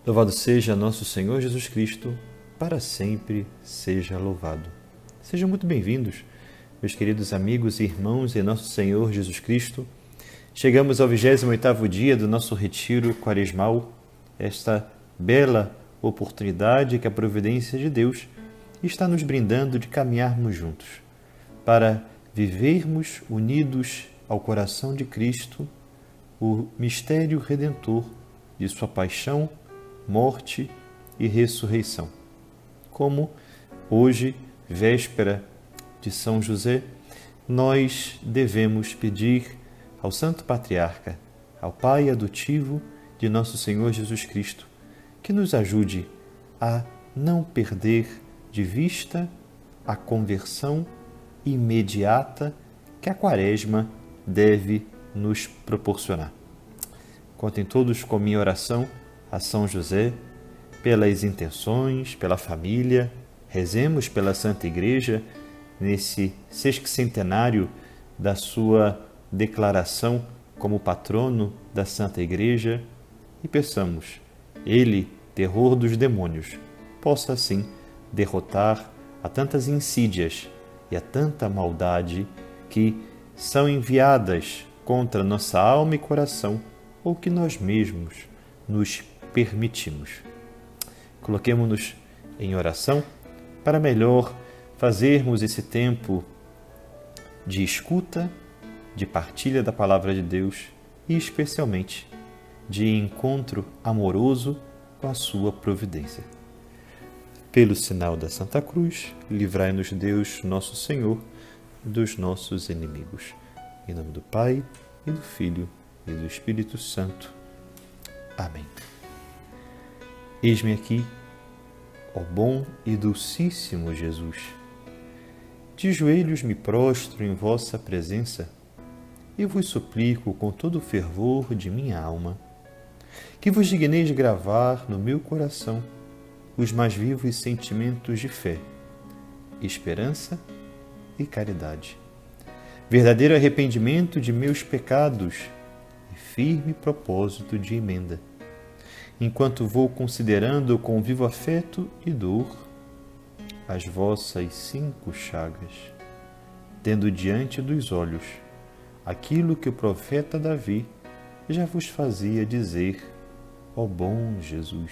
Louvado seja nosso Senhor Jesus Cristo, para sempre seja louvado. Sejam muito bem-vindos, meus queridos amigos e irmãos em nosso Senhor Jesus Cristo. Chegamos ao 28º dia do nosso retiro quaresmal, esta bela oportunidade que a providência de Deus está nos brindando de caminharmos juntos, para vivermos unidos ao coração de Cristo o mistério redentor de sua paixão, morte e ressurreição. Como hoje, véspera de São José, nós devemos pedir ao Santo Patriarca, ao Pai adotivo de nosso Senhor Jesus Cristo, que nos ajude a não perder de vista a conversão imediata que a Quaresma deve nos proporcionar. Contem todos com minha oração a São José, pelas intenções, pela família. Rezemos pela Santa Igreja nesse sesquicentenário da sua declaração como patrono da Santa Igreja e peçamos, Ele, terror dos demônios, possa assim derrotar a tantas insídias e a tanta maldade que são enviadas contra nossa alma e coração ou que nós mesmos nos permitimos. Coloquemo-nos em oração para melhor fazermos esse tempo de escuta, de partilha da Palavra de Deus e, especialmente, de encontro amoroso com a sua providência. Pelo sinal da Santa Cruz, livrai-nos Deus, nosso Senhor, dos nossos inimigos. Em nome do Pai, e do Filho, e do Espírito Santo. Amém. Eis-me aqui, ó bom e dulcíssimo Jesus. De joelhos me prostro em vossa presença e vos suplico com todo o fervor de minha alma que vos digneis gravar no meu coração os mais vivos sentimentos de fé, esperança e caridade, verdadeiro arrependimento de meus pecados e firme propósito de emenda, enquanto vou considerando com vivo afeto e dor as vossas 5 chagas, tendo diante dos olhos aquilo que o profeta Davi já vos fazia dizer: ó bom Jesus,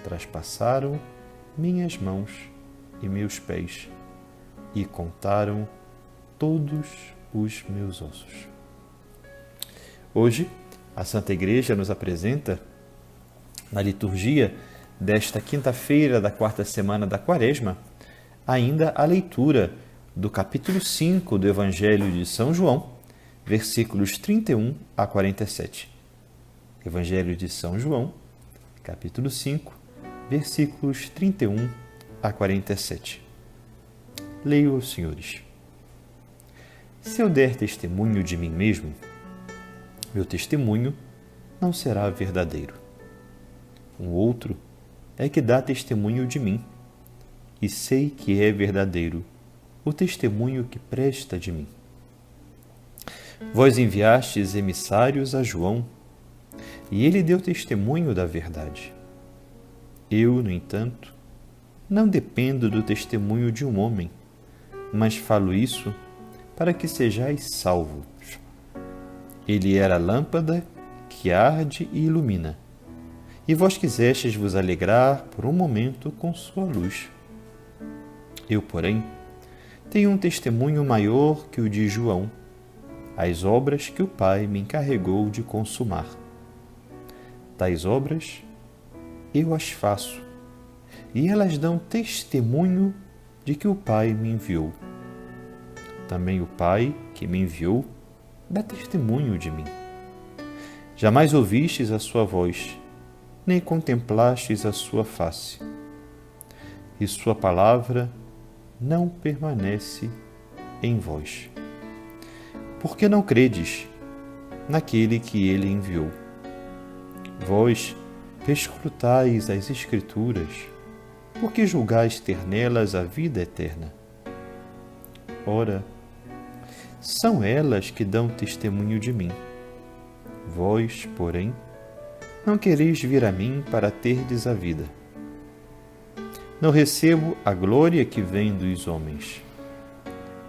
traspassaram minhas mãos e meus pés e contaram todos os meus ossos. Hoje, a Santa Igreja nos apresenta, na liturgia desta quinta-feira da 4ª semana da Quaresma, ainda a leitura do capítulo 5 do Evangelho de São João, versículos 31 a 47. Evangelho de São João, capítulo 5, versículos 31 a 47. Leio aos senhores. Se eu der testemunho de mim mesmo, meu testemunho não será verdadeiro. Um outro é que dá testemunho de mim, e sei que é verdadeiro o testemunho que presta de mim. Vós enviastes emissários a João, e ele deu testemunho da verdade. Eu, no entanto, não dependo do testemunho de um homem, mas falo isso para que sejais salvos. Ele era a lâmpada que arde e ilumina, e vós quisestes vos alegrar por um momento com sua luz. Eu, porém, tenho um testemunho maior que o de João, as obras que o Pai me encarregou de consumar. Tais obras eu as faço, e elas dão testemunho de que o Pai me enviou. Também o Pai que me enviou dá testemunho de mim. Jamais ouvistes a sua voz, nem contemplastes a sua face, e sua palavra não permanece em vós. Porque não credes naquele que ele enviou. Vós perscrutais as Escrituras, porque julgais ter nelas a vida eterna. Ora, são elas que dão testemunho de mim. Vós, porém, não quereis vir a mim para terdes a vida. Não recebo a glória que vem dos homens,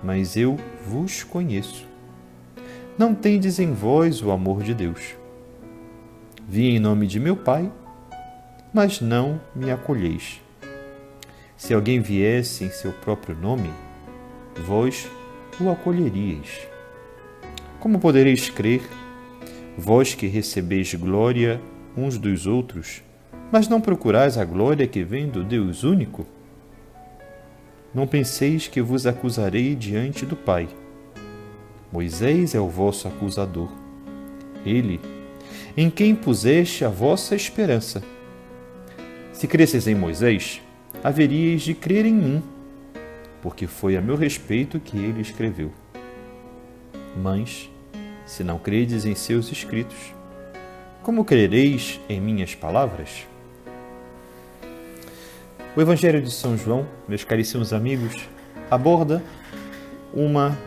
mas eu vos conheço. Não tendes em vós o amor de Deus. Vim em nome de meu Pai, mas não me acolheis. Se alguém viesse em seu próprio nome, vós o acolheríeis. Como podereis crer, vós que recebeis glória uns dos outros, mas não procurais a glória que vem do Deus único? Não penseis que vos acusarei diante do Pai. Moisés é o vosso acusador. Ele, em quem puseste a vossa esperança. Se cresceis em Moisés, haveríeis de crer em mim, porque foi a meu respeito que ele escreveu. Mas, se não credes em seus escritos, como crereis em minhas palavras? O Evangelho de São João, meus caríssimos amigos, aborda uma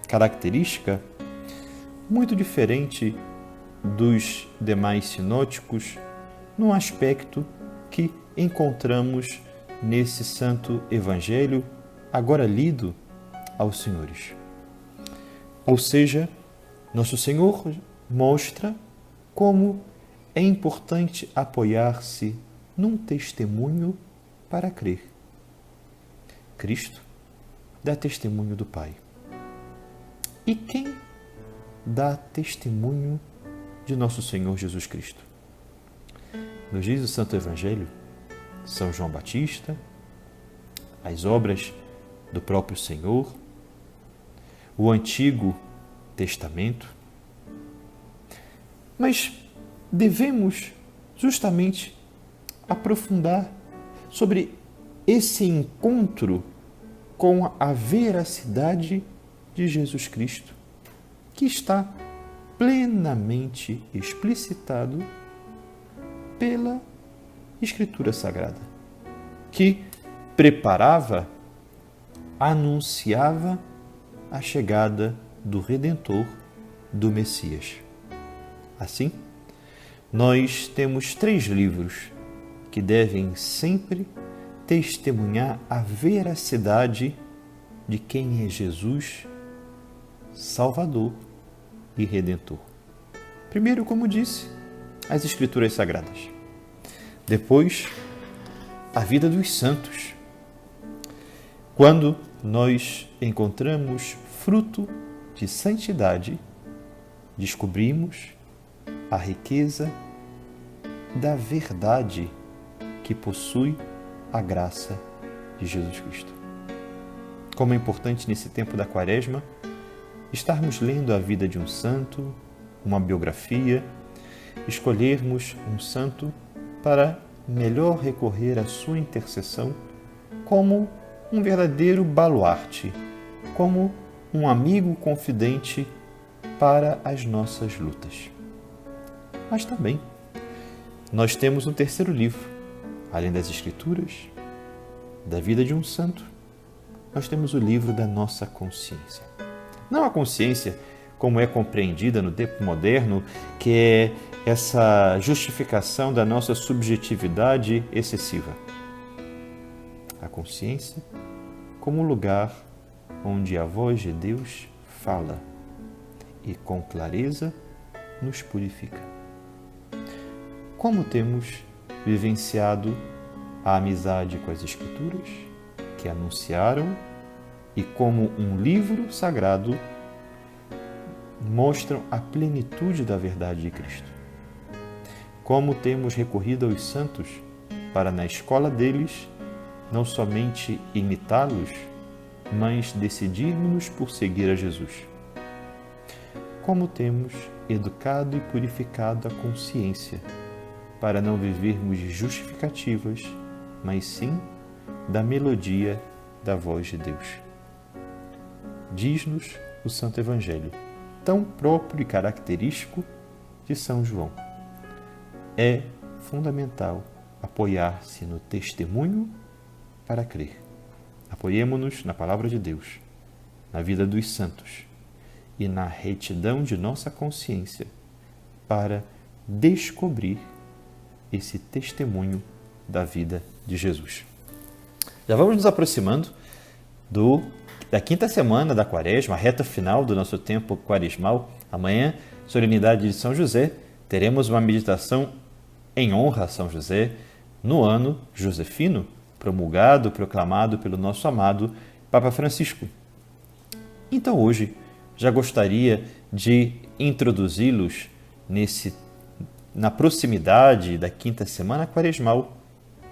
característica muito diferente dos demais sinóticos, num aspecto que encontramos nesse santo Evangelho, agora lido aos senhores. Ou seja, Nosso Senhor mostra como é importante apoiar-se num testemunho para crer. Cristo dá testemunho do Pai. E quem dá testemunho de Nosso Senhor Jesus Cristo? Nos diz o Santo Evangelho, São João Batista, as obras do próprio Senhor, o Antigo Testamento. Mas devemos justamente aprofundar sobre esse encontro com a veracidade de Jesus Cristo, que está plenamente explicitado pela Escritura Sagrada, que preparava, anunciava a chegada do Redentor, do Messias. Assim, nós temos 3 livros que devem sempre testemunhar a veracidade de quem é Jesus, Salvador e Redentor. Primeiro, como disse, as Escrituras Sagradas. Depois, a vida dos santos. Quando nós encontramos fruto de santidade, descobrimos a riqueza da verdade que possui a graça de Jesus Cristo. Como é importante nesse tempo da Quaresma estarmos lendo a vida de um santo, uma biografia, escolhermos um santo para melhor recorrer à sua intercessão como um verdadeiro baluarte, como um amigo confidente para as nossas lutas. Mas também nós temos um terceiro livro, além das Escrituras, da vida de um santo, nós temos o livro da nossa consciência. Não a consciência como é compreendida no tempo moderno, que é essa justificação da nossa subjetividade excessiva. A consciência como lugar onde a voz de Deus fala e com clareza nos purifica. Como temos vivenciado a amizade com as Escrituras, que anunciaram e como um livro sagrado mostram a plenitude da verdade de Cristo. Como temos recorrido aos santos para, na escola deles, não somente imitá-los, mas decidirmos por seguir a Jesus. Como temos educado e purificado a consciência para não vivermos de justificativas, mas sim da melodia da voz de Deus. Diz-nos o Santo Evangelho, tão próprio e característico de São João. É fundamental apoiar-se no testemunho para crer. Apoiemo-nos na Palavra de Deus, na vida dos santos e na retidão de nossa consciência para descobrir esse testemunho da vida de Jesus. Já vamos nos aproximando da quinta semana da Quaresma, a reta final do nosso tempo quaresmal. Amanhã, solenidade de São José, teremos uma meditação em honra a São José, no ano josefino, promulgado, proclamado pelo nosso amado Papa Francisco. Então hoje já gostaria de introduzi-los na proximidade da quinta semana quaresmal,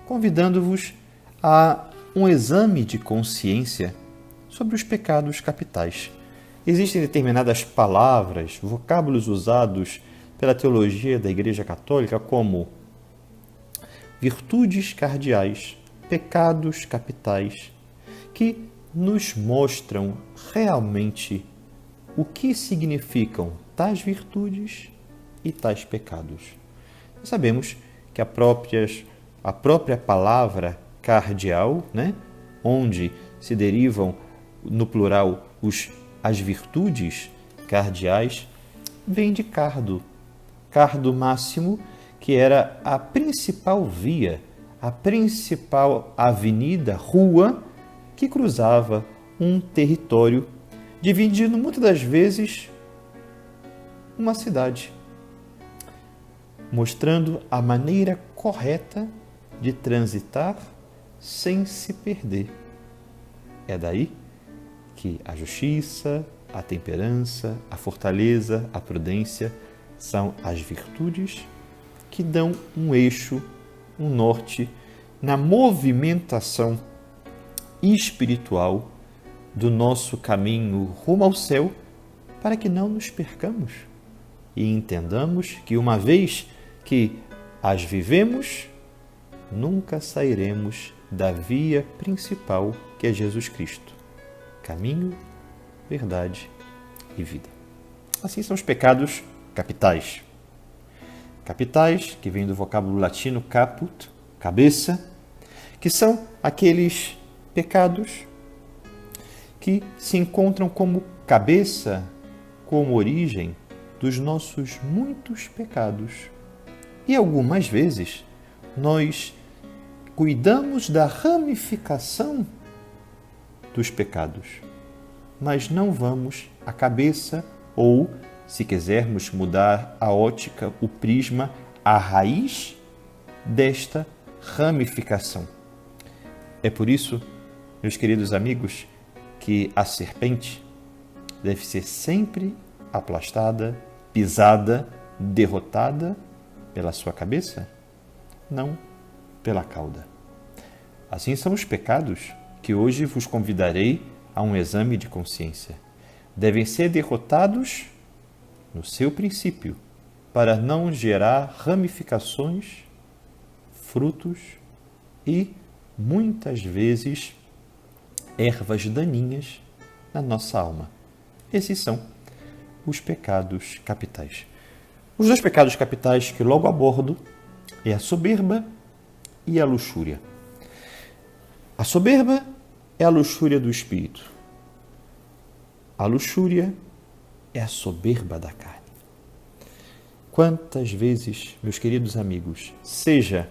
convidando-vos a um exame de consciência sobre os pecados capitais. Existem determinadas palavras, vocábulos usados pela teologia da Igreja Católica como virtudes cardeais, pecados capitais, que nos mostram realmente o que significam tais virtudes e tais pecados. Sabemos que a própria palavra cardeal, onde se derivam no plural as virtudes cardeais, vem de cardo. Cardo máximo, que era a principal via, a principal avenida, rua, que cruzava um território, dividindo muitas das vezes uma cidade, mostrando a maneira correta de transitar sem se perder. É daí que a justiça, a temperança, a fortaleza, a prudência são as virtudes que dão um eixo, um norte na movimentação espiritual do nosso caminho rumo ao céu, para que não nos percamos e entendamos que uma vez que as vivemos, nunca sairemos da via principal, que é Jesus Cristo. Caminho, verdade e vida. Assim são os pecados capitais. Capitais, que vem do vocábulo latino caput, cabeça, que são aqueles pecados que se encontram como cabeça, como origem dos nossos muitos pecados. E algumas vezes nós cuidamos da ramificação dos pecados, mas não vamos à cabeça ou, se quisermos mudar a ótica, o prisma, a raiz desta ramificação. É por isso, meus queridos amigos, que a serpente deve ser sempre aplastada, pisada, derrotada pela sua cabeça, não pela cauda. Assim são os pecados que hoje vos convidarei a um exame de consciência. Devem ser derrotados no seu princípio, para não gerar ramificações, frutos e, muitas vezes, ervas daninhas na nossa alma. Esses são os pecados capitais. Os dois pecados capitais que logo abordo é a soberba e a luxúria. A soberba é a luxúria do espírito. A luxúria é a soberba da carne. Quantas vezes, meus queridos amigos, seja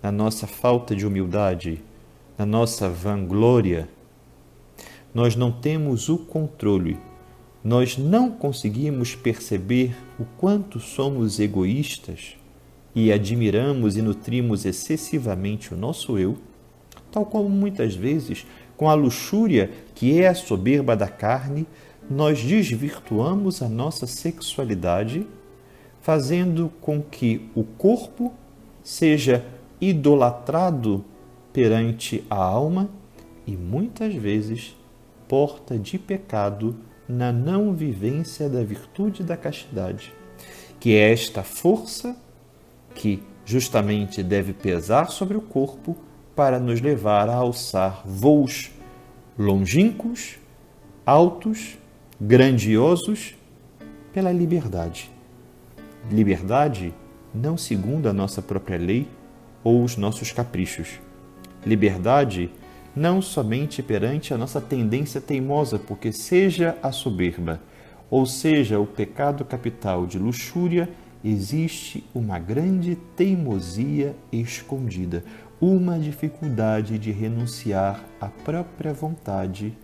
na nossa falta de humildade, na nossa vanglória, nós não temos o controle, nós não conseguimos perceber o quanto somos egoístas e admiramos e nutrimos excessivamente o nosso eu, tal como muitas vezes, com a luxúria que é a soberba da carne, nós desvirtuamos a nossa sexualidade, fazendo com que o corpo seja idolatrado perante a alma e muitas vezes porta de pecado na não vivência da virtude da castidade, que é esta força que justamente deve pesar sobre o corpo para nos levar a alçar voos longínquos, altos, grandiosos pela liberdade. Liberdade não segundo a nossa própria lei ou os nossos caprichos. Liberdade não somente perante a nossa tendência teimosa, porque seja a soberba, ou seja o pecado capital de luxúria, existe uma grande teimosia escondida, uma dificuldade de renunciar à própria vontade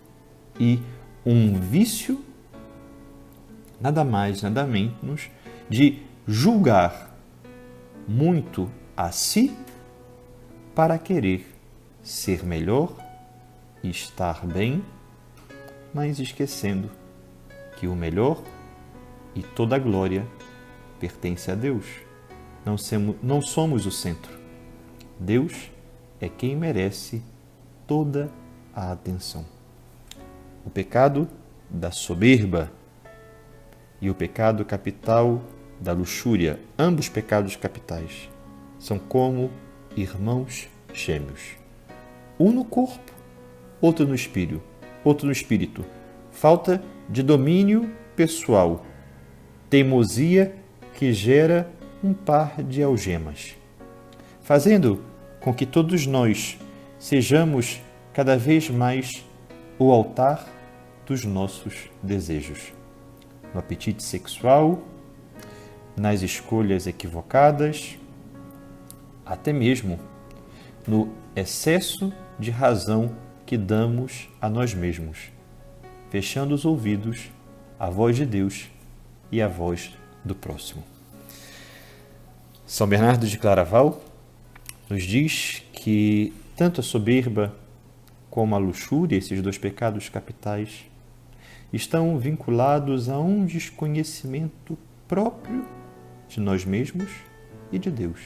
e um vício, nada mais, nada menos, de julgar muito a si para querer ser melhor e estar bem, mas esquecendo que o melhor e toda a glória pertence a Deus. Não somos o centro. Deus é quem merece toda a atenção. O pecado da soberba e o pecado capital da luxúria, ambos pecados capitais, são como irmãos gêmeos. Um no corpo, outro no espírito. Falta de domínio pessoal, teimosia que gera um par de algemas, fazendo com que todos nós sejamos cada vez mais o altar dos nossos desejos. No apetite sexual, nas escolhas equivocadas, até mesmo no excesso de razão que damos a nós mesmos, fechando os ouvidos à voz de Deus e à voz do próximo. São Bernardo de Claraval nos diz que tanto a soberba como a luxúria, esses dois pecados capitais, estão vinculados a um desconhecimento próprio de nós mesmos e de Deus.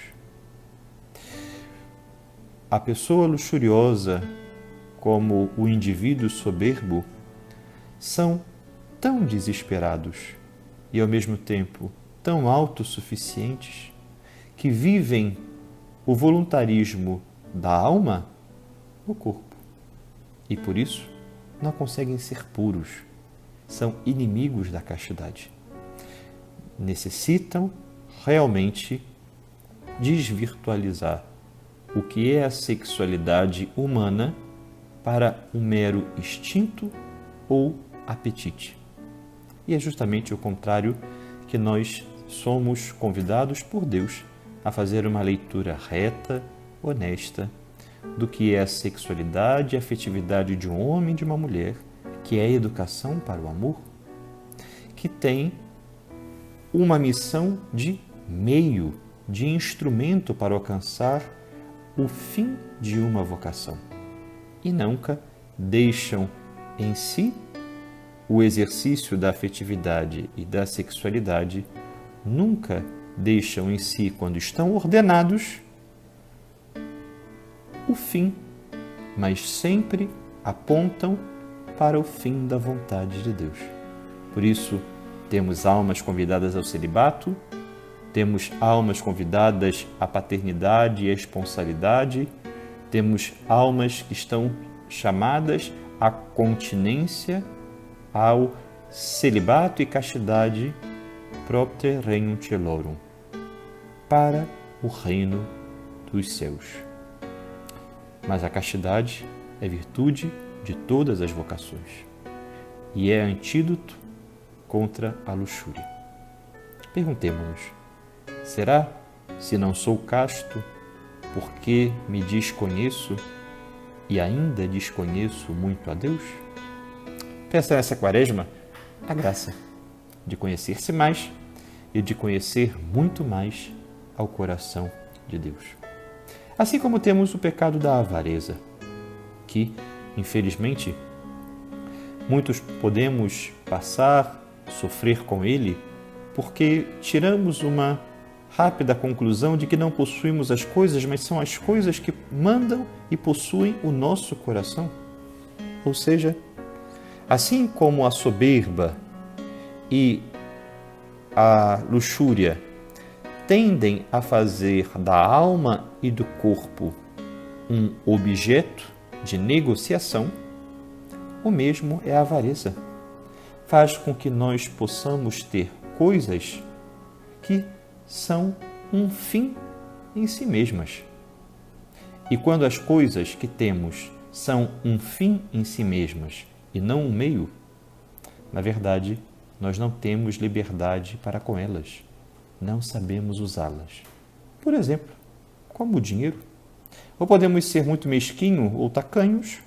A pessoa luxuriosa, como o indivíduo soberbo, são tão desesperados e, ao mesmo tempo, tão autossuficientes que vivem o voluntarismo da alma no corpo e, por isso, não conseguem ser puros. São inimigos da castidade. Necessitam realmente desvirtualizar o que é a sexualidade humana para um mero instinto ou apetite. E é justamente o contrário que nós somos convidados por Deus a fazer uma leitura reta, honesta, do que é a sexualidade e a afetividade de um homem e de uma mulher, que é a educação para o amor, que tem uma missão de meio, de instrumento para alcançar o fim de uma vocação. E nunca deixam em si o exercício da afetividade e da sexualidade, nunca deixam em si, quando estão ordenados, o fim, mas sempre apontam para o fim da vontade de Deus. Por isso, temos almas convidadas ao celibato, temos almas convidadas à paternidade e à esponsalidade, temos almas que estão chamadas à continência, ao celibato e castidade propter regnum caelorum, para o reino dos céus. Mas a castidade é virtude de todas as vocações e é antídoto contra a luxúria. Perguntemo-nos: será, se não sou casto, porque me desconheço e ainda desconheço muito a Deus? Peça nessa quaresma a graça de conhecer-se mais e de conhecer muito mais ao coração de Deus. Assim como temos o pecado da avareza, que, infelizmente, muitos podemos passar, sofrer com ele, porque tiramos uma rápida conclusão de que não possuímos as coisas, mas são as coisas que mandam e possuem o nosso coração. Ou seja, assim como a soberba e a luxúria tendem a fazer da alma e do corpo um objeto de negociação, o mesmo é a avareza. Faz com que nós possamos ter coisas que são um fim em si mesmas. E quando as coisas que temos são um fim em si mesmas e não um meio, na verdade, nós não temos liberdade para com elas. não sabemos usá-las. Por exemplo, como o dinheiro. Ou podemos ser muito mesquinhos ou tacanhos,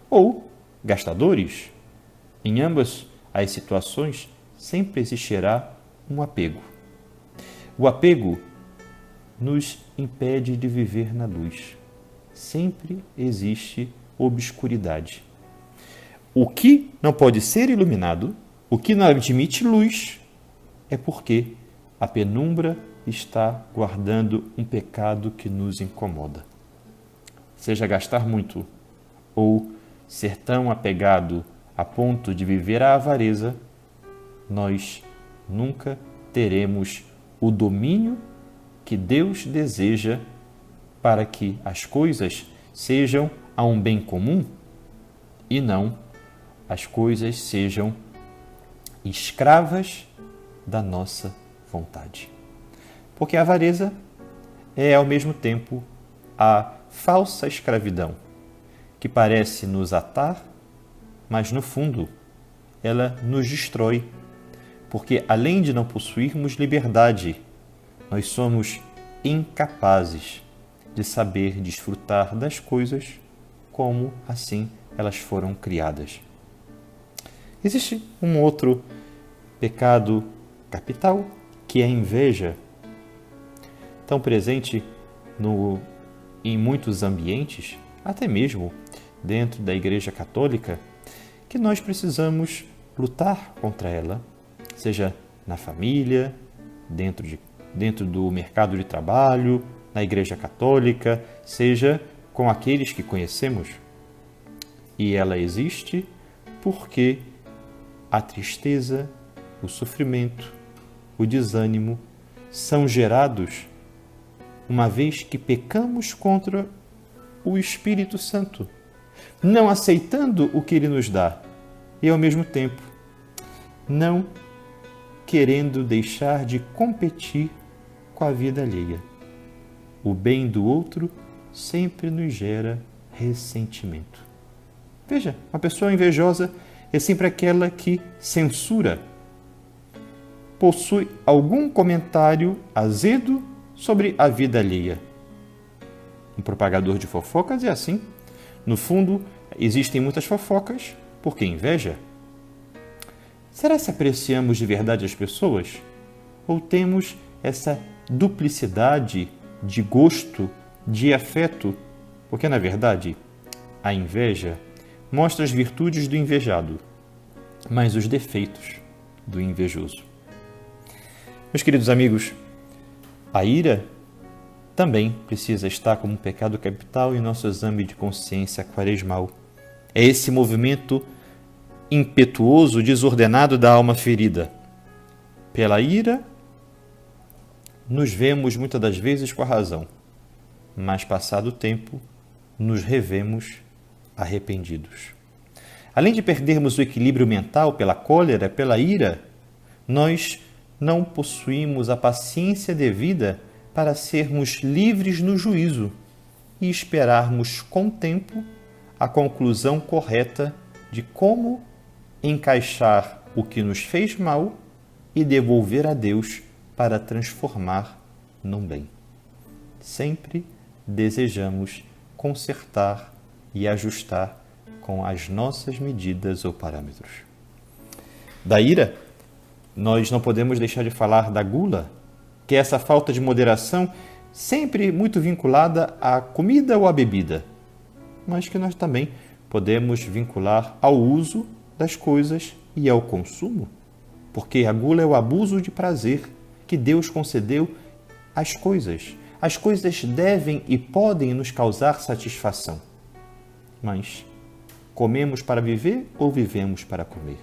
ou gastadores. Em ambas as situações, sempre existirá um apego. O apego nos impede de viver na luz. Sempre existe obscuridade. O que não pode ser iluminado, o que não admite luz, é porque a penumbra está guardando um pecado que nos incomoda. Seja gastar muito ou ser tão apegado a ponto de viver a avareza, nós nunca teremos o domínio que Deus deseja para que as coisas sejam a um bem comum e não as coisas sejam escravas da nossa vontade. Porque a avareza é, ao mesmo tempo, a falsa escravidão, que parece nos atar, mas, no fundo, ela nos destrói. Porque, além de não possuirmos liberdade, nós somos incapazes de saber desfrutar das coisas como, assim, elas foram criadas. Existe um outro pecado capital, que é a inveja, tão presente em muitos ambientes, até mesmo dentro da Igreja Católica, que nós precisamos lutar contra ela, seja na família, dentro do mercado de trabalho, na Igreja Católica, seja com aqueles que conhecemos. E ela existe porque a tristeza, o sofrimento, o desânimo são gerados uma vez que pecamos contra o Espírito Santo, não aceitando o que Ele nos dá e, ao mesmo tempo, não querendo deixar de competir com a vida alheia. O bem do outro sempre nos gera ressentimento. Veja, uma pessoa invejosa é sempre aquela que censura, possui algum comentário azedo sobre a vida alheia. Um propagador de fofocas é assim. No fundo, existem muitas fofocas porque inveja. Será que apreciamos de verdade as pessoas? Ou temos essa duplicidade de gosto, de afeto? Porque, na verdade, a inveja mostra as virtudes do invejado, mas os defeitos do invejoso. Meus queridos amigos, a ira também precisa estar como um pecado capital em nosso exame de consciência quaresmal. É esse movimento impetuoso, desordenado da alma ferida. Pela ira, nos vemos muitas das vezes com a razão, mas passado o tempo, nos revemos arrependidos. Além de perdermos o equilíbrio mental pela cólera, pela ira, nós não possuímos a paciência devida para sermos livres no juízo e esperarmos com tempo a conclusão correta de como encaixar o que nos fez mal e devolver a Deus para transformar num bem. Sempre desejamos consertar e ajustar com as nossas medidas ou parâmetros. Da ira, nós não podemos deixar de falar da gula, que é essa falta de moderação sempre muito vinculada à comida ou à bebida, mas que nós também podemos vincular ao uso das coisas e ao consumo, porque a gula é o abuso de prazer que Deus concedeu às coisas. As coisas devem e podem nos causar satisfação, mas comemos para viver ou vivemos para comer?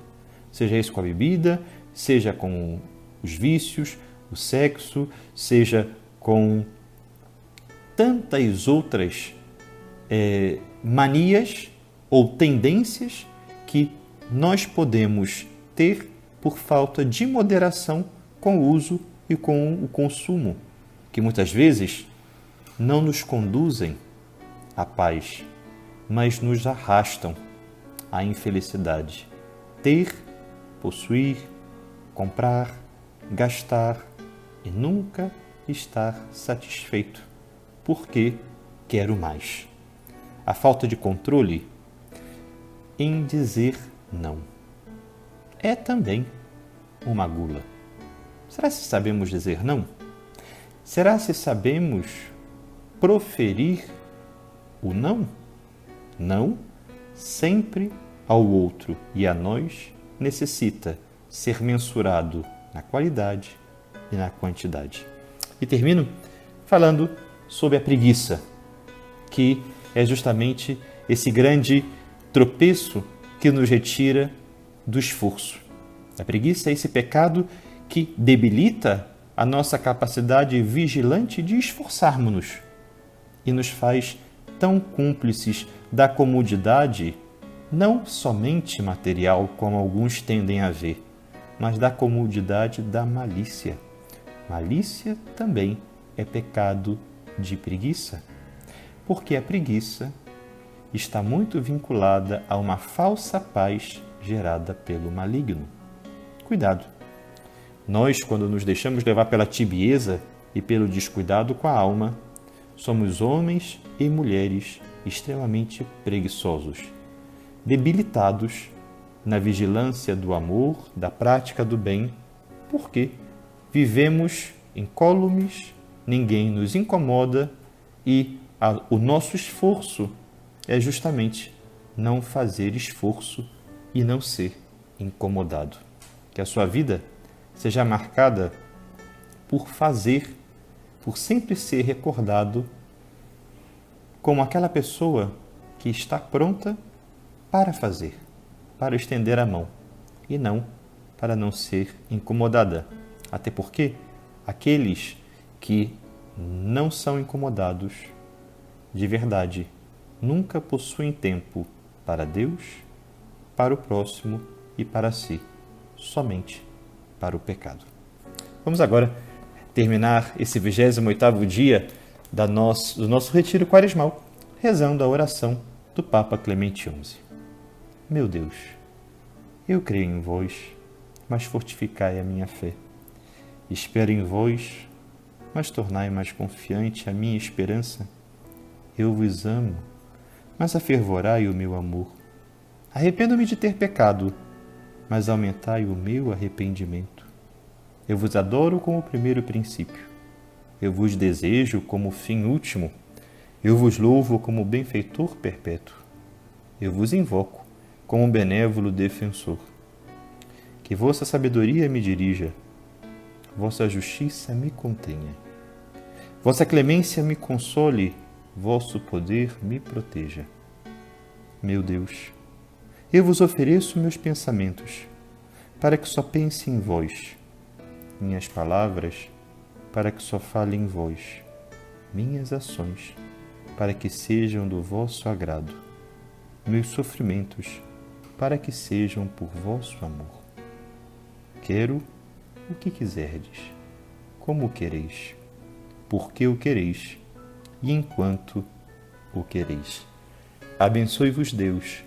Seja isso com a bebida, seja com os vícios, o sexo, seja com tantas outras manias ou tendências que nós podemos ter por falta de moderação com o uso e com o consumo, que muitas vezes não nos conduzem à paz, mas nos arrastam à infelicidade. Ter, possuir, comprar, gastar, e nunca estar satisfeito, porque quero mais. A falta de controle em dizer não é também uma gula. Será se sabemos dizer não? Será se sabemos proferir o não? Não sempre ao outro e a nós necessita ser mensurado na qualidade e na quantidade. E termino falando sobre a preguiça, que é justamente esse grande tropeço que nos retira do esforço. A preguiça é esse pecado que debilita a nossa capacidade vigilante de esforçarmos-nos e nos faz tão cúmplices da comodidade, não somente material, como alguns tendem a ver, mas da comodidade da malícia. Malícia também é pecado de preguiça, porque a preguiça está muito vinculada a uma falsa paz gerada pelo maligno. Cuidado! Nós, quando nos deixamos levar pela tibieza e pelo descuidado com a alma, somos homens e mulheres extremamente preguiçosos, debilitados na vigilância do amor, da prática do bem, porque vivemos incólumes, ninguém nos incomoda e o nosso esforço é justamente não fazer esforço e não ser incomodado. Que a sua vida seja marcada por fazer, por sempre ser recordado como aquela pessoa que está pronta para fazer, para estender a mão e não para não ser incomodada. Até porque aqueles que não são incomodados de verdade nunca possuem tempo para Deus, para o próximo e para si, somente para o pecado. Vamos agora terminar esse 28º dia do nosso retiro quaresmal, rezando a oração do Papa Clemente XI. Meu Deus, eu creio em vós, mas fortificai a minha fé. Espero em vós, mas tornai mais confiante a minha esperança. Eu vos amo, mas afervorai o meu amor. Arrependo-me de ter pecado, mas aumentai o meu arrependimento. Eu vos adoro como primeiro princípio. Eu vos desejo como fim último. Eu vos louvo como benfeitor perpétuo. Eu vos invoco como benévolo defensor. Que vossa sabedoria me dirija, vossa justiça me contenha, vossa clemência me console, vosso poder me proteja. Meu Deus, eu vos ofereço meus pensamentos, para que só pense em vós, minhas palavras, para que só fale em vós, minhas ações, para que sejam do vosso agrado, meus sofrimentos, para que sejam por vosso amor. Quero o que quiserdes, como o quereis, porque o quereis e enquanto o quereis. Abençoe-vos Deus,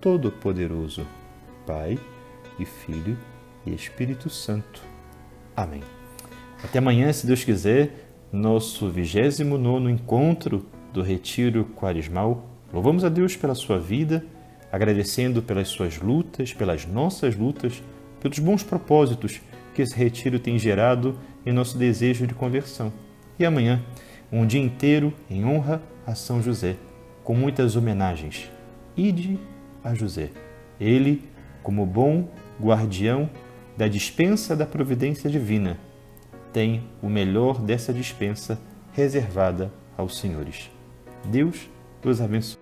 Todo-Poderoso, Pai e Filho e Espírito Santo. Amém. Até amanhã, se Deus quiser, nosso 29º encontro do Retiro Quaresmal. Louvamos a Deus pela sua vida, agradecendo pelas suas lutas, pelas nossas lutas, pelos bons propósitos que esse retiro tem gerado em nosso desejo de conversão. E amanhã, um dia inteiro em honra a São José, com muitas homenagens. Ide a José. Ele, como bom guardião da dispensa da providência divina, tem o melhor dessa dispensa reservada aos senhores. Deus os abençoe.